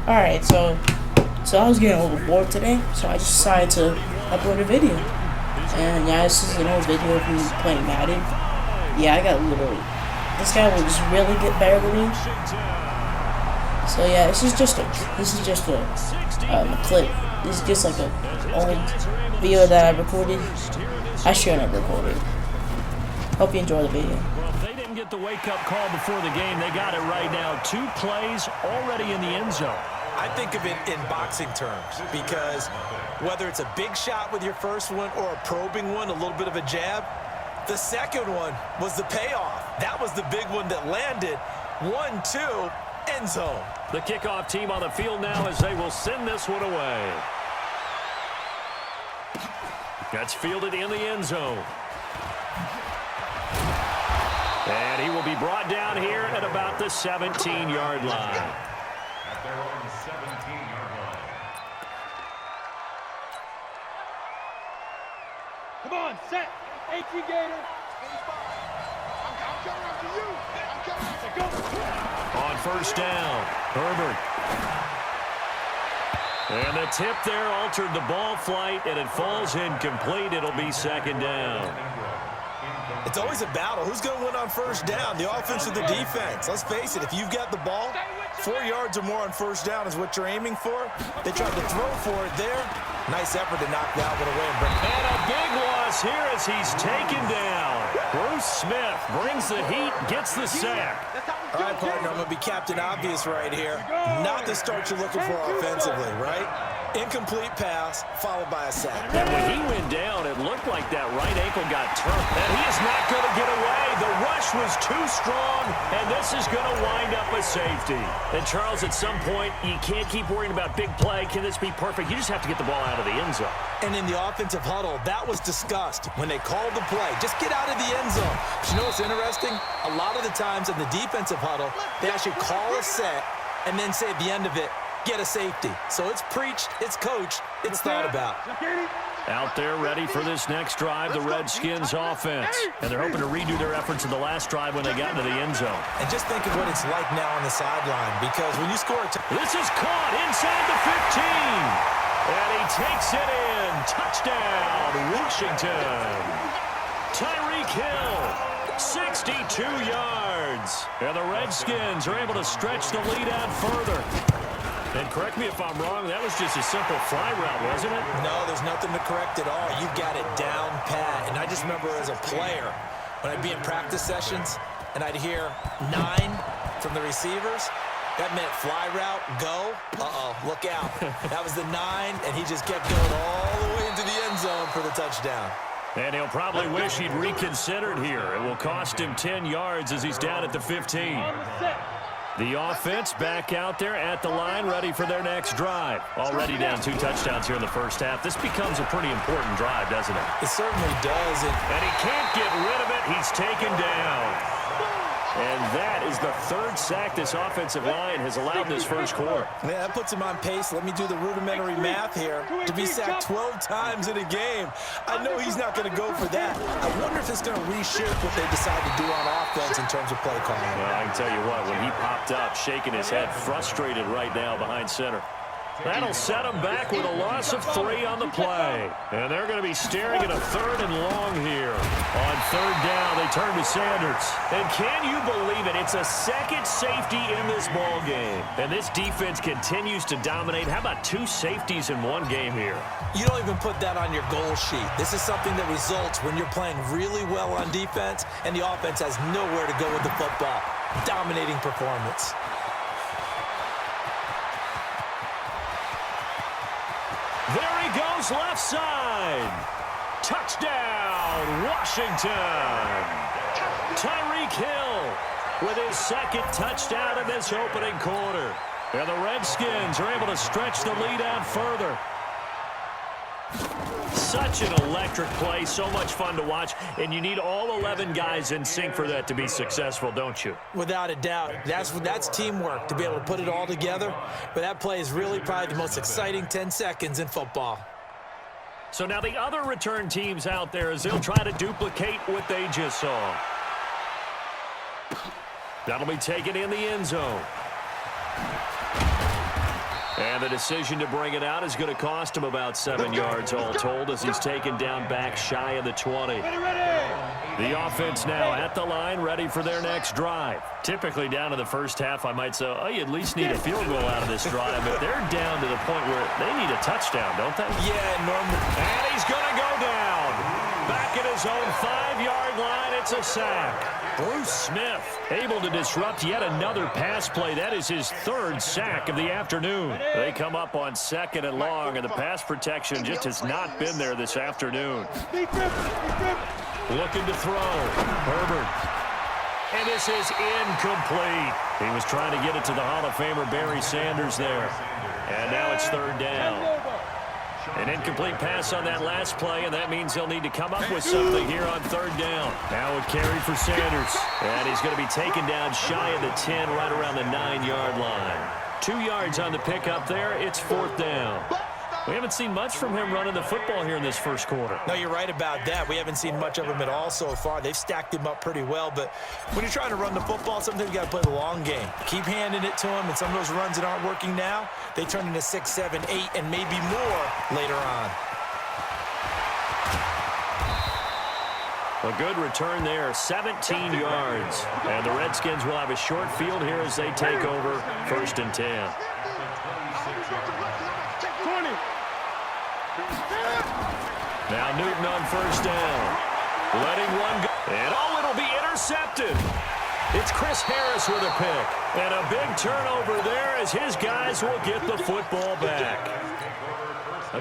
Alright, so I was getting a little bored today, so I just decided to upload a video. And yeah, this is an old video of me playing Madden. Yeah, I got a little... This guy will just really get better than me. So yeah, this is just a clip. This is just like a old video that I recorded. I shouldn't have recorded. Hope you enjoy the video. Get the wake-up call before the game. They got it right now. 2 plays already in the end zone. I think of it in boxing terms because whether it's a big shot with your first one or a probing one, a little bit of a jab, the second one was the payoff. That was the big one that landed. 1-2, end zone. The kickoff team on the field now as they will send this one away. That's fielded in the end zone. And he will be brought down here at about the 17-yard line. Come on, set. AT Gator. I'm coming after you. I'm coming after you. Go. On first down, Herbert. And the tip there altered the ball flight, and it falls incomplete. It'll be second down. It's always a battle. Who's going to win on first down, the offense or the defense? Let's face it, if you've got the ball, 4 yards or more on first down is what you're aiming for. They tried to throw for it there. Nice effort to knock that one away. And a big loss here as he's taken down. Bruce Smith brings the heat, gets the sack. All right, partner, I'm going to be Captain Obvious right here. Not the start you're looking for offensively, right? Incomplete pass, followed by a sack. And when he went down, it looked like that right ankle got turned. And he is not going to get away. The rush was too strong, and this is going to wind up a safety. And, Charles, at some point, you can't keep worrying about big play. Can this be perfect? You just have to get the ball out of the end zone. And in the offensive huddle, that was discussed when they called the play. Just get out of the end zone. But you know what's interesting? A lot of the times in the defensive huddle, they actually call a set and then say at the end of it, get a safety. So it's preached, it's coached, it's thought about. Out there ready for this next drive, the Redskins offense. And they're hoping to redo their efforts in the last drive when they got into the end zone. And just think of what it's like now on the sideline, because when you score a this is caught inside the 15. And he takes it in. Touchdown, Washington. Tyreek Hill, 62 yards. And the Redskins are able to stretch the lead out further. And correct me if I'm wrong, that was just a simple fly route, wasn't it? No, there's nothing to correct at all. You've got it down pat. And I just remember as a player, when I'd be in practice sessions, and I'd hear 9 from the receivers, that meant fly route, go. Uh-oh, look out. That was the 9, and he just kept going all the way into the end zone for the touchdown. And he'll probably wish he'd reconsidered here. It will cost him 10 yards as he's down at the 15. The offense back out there at the line, ready for their next drive. Already down 2 touchdowns here in the first half. This becomes a pretty important drive, doesn't it? It certainly does. And he can't get rid of it. He's taken down. And that is the 3rd sack this offensive line has allowed this first quarter. Yeah, that puts him on pace. Let me do the rudimentary math here. To be sacked 12 times in a game, I know he's not going to go for that. I wonder if it's going to reshape what they decide to do on offense in terms of play calling. Well, I can tell you what, when he popped up, shaking his head, frustrated right now behind center. That'll set him back with a loss of 3 on the play. And they're going to be staring at a 3rd and long here. On 3rd down, they turn to Sanders. And can you believe it? It's a second safety in this ball game. And this defense continues to dominate. How about 2 safeties in one game here? You don't even put that on your goal sheet. This is something that results when you're playing really well on defense and the offense has nowhere to go with the football. Dominating performance. There he goes, left side. Touchdown, Washington. Tyreek Hill with his 2nd touchdown in this opening quarter. And the Redskins are able to stretch the lead out further. Such an electric play, so much fun to watch, and you need all 11 guys in sync for that to be successful, don't you? Without a doubt. That's teamwork, to be able to put it all together. But that play is really probably the most exciting 10 seconds in football. So now the other return teams out there as they'll try to duplicate what they just saw. That'll be taken in the end zone. And the decision to bring it out is going to cost him about 7 yards all told as he's taken down back shy of the 20. The offense now at the line, ready for their next drive. Typically down in the first half, I might say, oh, you at least need a field goal out of this drive, but they're down to the point where they need a touchdown, don't they? Yeah, normally. And he's going to go down. Back at his own 5-yard line, it's a sack. Bruce Smith able to disrupt yet another pass play. That is his 3rd sack of the afternoon. They come up on 2nd and long, and the pass protection just has not been there this afternoon. Looking to throw. Herbert. And this is incomplete. He was trying to get it to the Hall of Famer Barry Sanders there. And now it's 3rd down. An incomplete pass on that last play, and that means he'll need to come up with something here on 3rd down. Now it carry for Sanders. And he's going to be taken down shy of the 10, right around the 9-yard line. 2 yards on the pickup there. It's 4th down. We haven't seen much from him running the football here in this first quarter. No, you're right about that. We haven't seen much of him at all so far. They've stacked him up pretty well, but when you're trying to run the football, sometimes you got to play the long game. Keep handing it to him, and some of those runs that aren't working now, they turn into 6, 7, 8, and maybe more later on. A good return there, 17 yards. And the Redskins will have a short field here as they take over 1st and 10. Now Newton on 1st down. Letting one go. And oh, it'll be intercepted. It's Chris Harris with a pick. And a big turnover there as his guys will get the football back.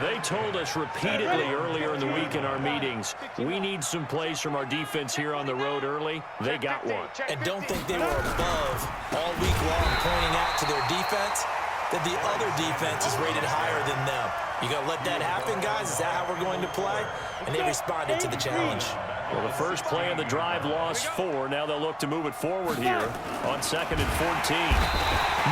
They told us repeatedly earlier in the week in our meetings, we need some plays from our defense here on the road early. They got one. And don't think they were above all week long pointing out to their defense that the other defense is rated higher than them. You got to let that happen, guys? Is that how we're going to play? And they responded to the challenge. Well, the first play of the drive lost 4. Now they'll look to move it forward here on 2nd and 14.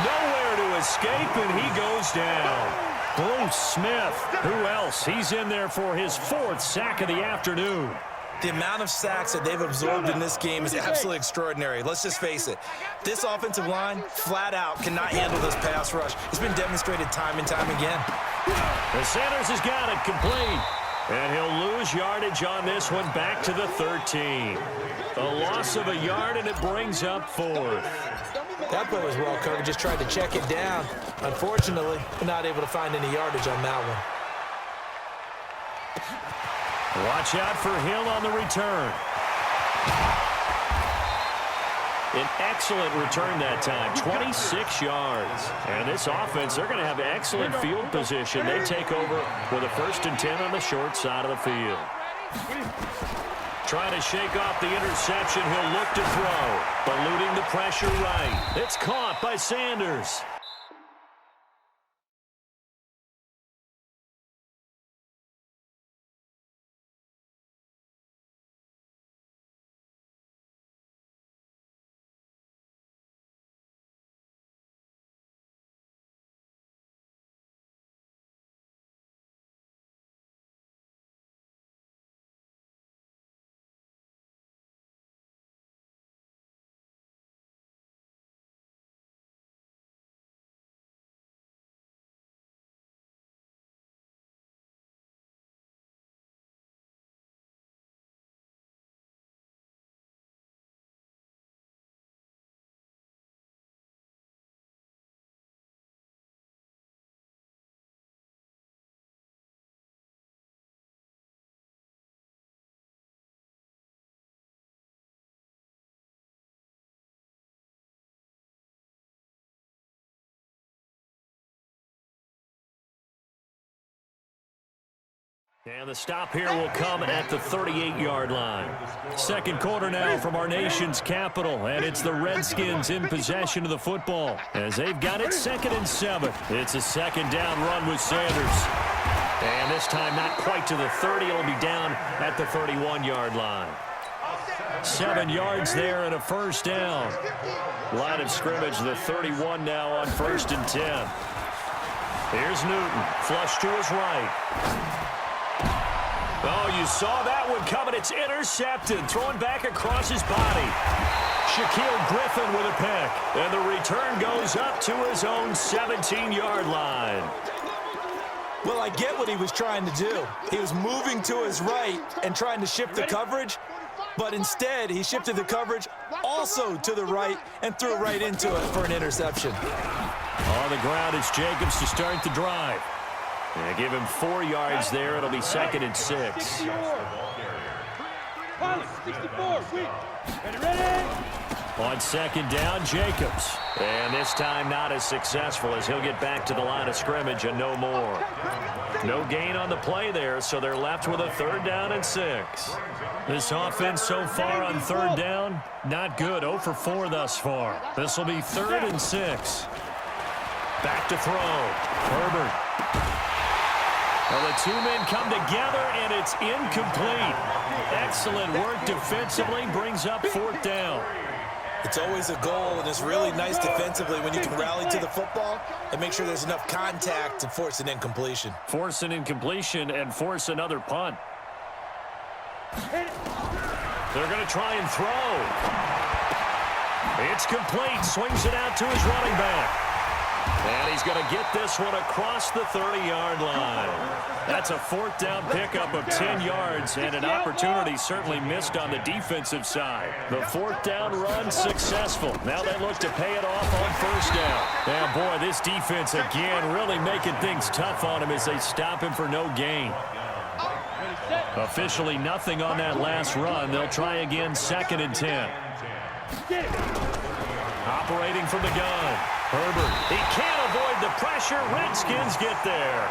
Nowhere to escape, and he goes down. Bruce Smith, who else? He's in there for his 4th sack of the afternoon. The amount of sacks that they've absorbed in this game is absolutely extraordinary. Let's just face it. This offensive line, flat out, cannot handle this pass rush. It's been demonstrated time and time again. The Sanders has got it complete. And he'll lose yardage on this one back to the 13. A loss of a yard, and it brings up 4th. That play was well covered. Just tried to check it down. Unfortunately, we're not able to find any yardage on that one. Watch out for Hill on the return. An excellent return that time, 26 yards. And this offense, they're going to have excellent field position. They take over with a 1st and 10 on the short side of the field. Trying to shake off the interception. He'll look to throw. Eluding the pressure right. It's caught by Sanders. And the stop here will come at the 38-yard line. Second quarter now from our nation's capital, and it's the Redskins in possession of the football as they've got it 2nd and 7. It's a 2nd down run with Sanders. And this time not quite to the 30. It'll be down at the 31-yard line. 7 yards there and a 1st down. Line of scrimmage, the 31 now on 1st and 10. Here's Newton, flush to his right. Oh, you saw that one coming. It's intercepted. Thrown back across his body. Shaquille Griffin with a pick. And the return goes up to his own 17-yard line. Well, I get what he was trying to do. He was moving to his right and trying to shift the coverage, but instead he shifted the coverage also to the right and threw right into it for an interception. On the ground, it's Jacobs to start the drive. And give him 4 yards there. It'll be 2nd and 6. 64, ready? On 2nd down, Jacobs. And this time not as successful as he'll get back to the line of scrimmage and no more. No gain on the play there, so they're left with a 3rd down and 6. This offense so far on 3rd down, not good. 0 for 4 thus far. This will be 3rd and 6. Back to throw. Herbert. Well, the 2 men come together, and it's incomplete. Excellent work defensively, brings up 4th down. It's always a goal, and it's really nice defensively when you can rally to the football and make sure there's enough contact to force an incompletion. Force an incompletion and force another punt. They're going to try and throw. It's complete. Swings it out to his running back. And he's going to get this one across the 30-yard line. That's a 4th down pickup of 10 yards and an opportunity certainly missed on the defensive side. The 4th down run successful. Now they look to pay it off on 1st down. And boy, this defense again really making things tough on him as they stop him for no gain. Officially nothing on that last run. They'll try again 2nd and 10. Operating from the gun. Herbert. He can't avoid the pressure. Redskins get there.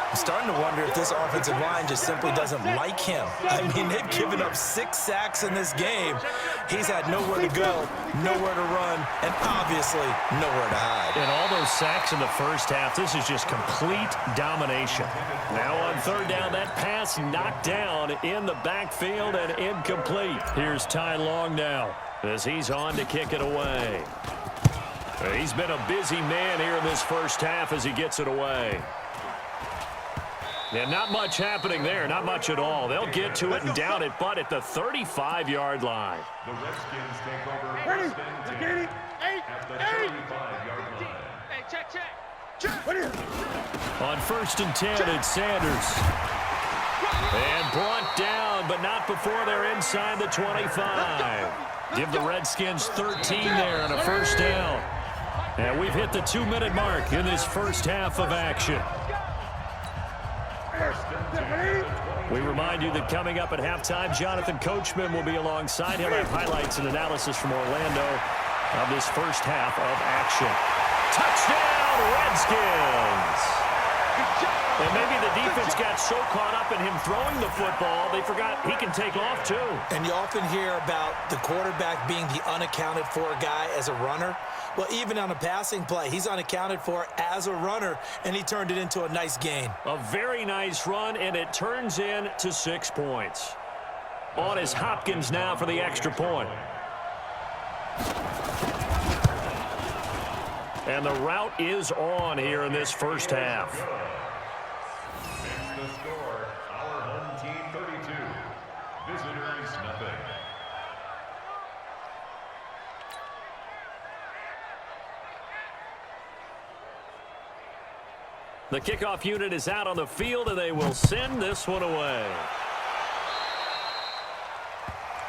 I'm starting to wonder if this offensive line just simply doesn't like him. I mean, they've given up 6 sacks in this game. He's had nowhere to go, nowhere to run, and obviously nowhere to hide. And all those sacks in the first half, this is just complete domination. Now on 3rd down, that pass knocked down in the backfield and incomplete. Here's Ty Long now as he's on to kick it away. He's been a busy man here in this first half as he gets it away. And not much happening there, not much at all. They'll get to it and down it, but at the 35-yard line. The Redskins take over. Ready? At the 35-yard line. Hey, check. On 1st and 10, it's Sanders. And brought down, but not before they're inside the 25. Give the Redskins 13 there and a 1st down. And we've hit the 2-minute mark in this first half of action. We remind you that coming up at halftime, Jonathan Coachman will be alongside. He'll have highlights and analysis from Orlando of this first half of action. Touchdown, Redskins! And maybe the defense got so caught up in him throwing the football, they forgot he can take off too. And you often hear about the quarterback being the unaccounted for guy as a runner. Well, even on a passing play, he's unaccounted for as a runner, and he turned it into a nice gain. A very nice run, and it turns into 6 points. On is Hopkins now for the extra point. And the route is on here in this first half. The score, our home team 32, visitors nothing. The kickoff unit is out on the field, and they will send this one away.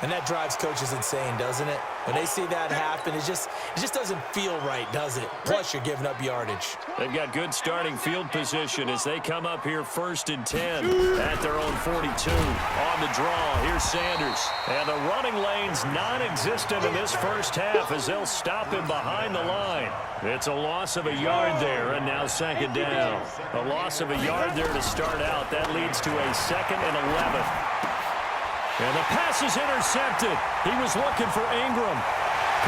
And that drives coaches insane, doesn't it? When they see that happen, it just doesn't feel right, does it? Plus, you're giving up yardage. They've got good starting field position as they come up here 1st and 10 at their own 42. On the draw, here's Sanders. And the running lane's non-existent in this first half as they'll stop him behind the line. It's a loss of a yard there, and now 2nd down. A loss of a yard there to start out. That leads to a 2nd and 11. And the pass is intercepted. He was looking for Ingram.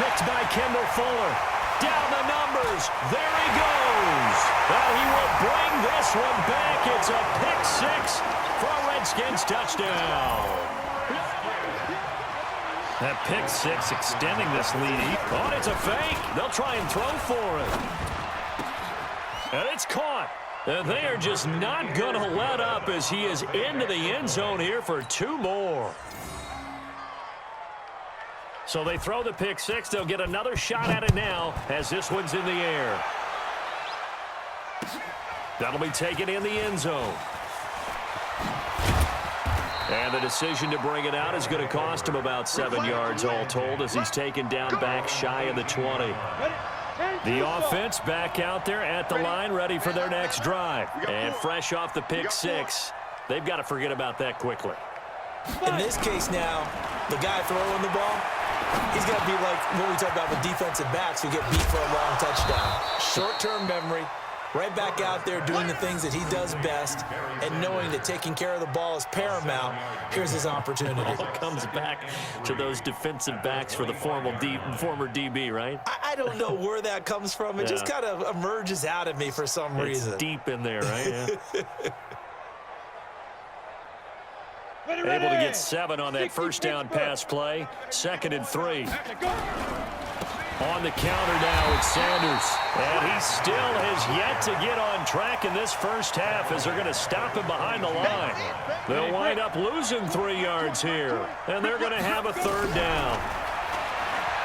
Picked by Kendall Fuller. Down the numbers. There he goes. Well, he will bring this one back. It's a pick 6 for a Redskins touchdown. That pick 6 extending this lead. Oh, it's a fake. They'll try and throw for it. And it's caught. And they are just not going to let up as he is into the end zone here for 2 more. So they throw the pick six. They'll get another shot at it now as this one's in the air. That'll be taken in the end zone. And the decision to bring it out is going to cost him about 7 yards all told as he's taken down back shy of the 20. The offense back out there at the line ready for their next drive. And fresh off the pick six, they've got to forget about that quickly. In this case now, the guy throwing the ball, he's going to be like what we talk about with defensive backs who get beat for a long touchdown. Short-term memory, right back out there doing the things that he does best and knowing that taking care of the ball is paramount. Here's his opportunity. It all comes back to those defensive backs for the former DB, right? I don't know where that comes from. It just kind of emerges out of me for some reason. It's deep in there, right? Yeah. Able to get 7 on that first down pass play. 2nd and 3. On the counter now, it's Sanders. And he still has yet to get on track in this first half as they're going to stop him behind the line. They'll wind up losing 3 yards here. And they're going to have a 3rd down.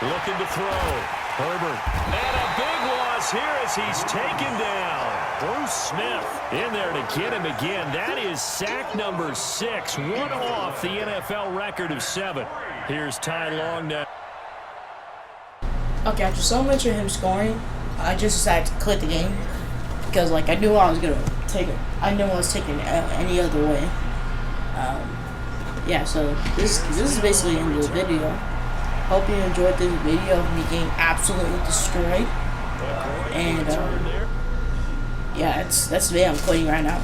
Looking to throw. Herbert. And a big loss here as he's taken down. Bruce Smith in there to get him again. That is sack number 6. One off the NFL record of 7. Here's Ty Long now. Okay, after so much of him scoring, I just decided to quit the game because, like, I knew I was gonna take it. I knew I was taking it any other way. Yeah. So this is basically the end of the video. Hope you enjoyed this video of me getting absolutely destroyed. And yeah, that's the way I'm quitting right now.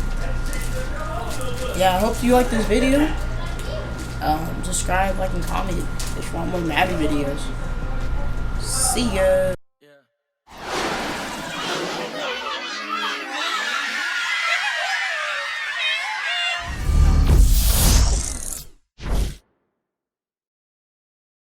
Yeah, I hope you liked this video. Subscribe, like, and comment if you want more Madden videos. See ya.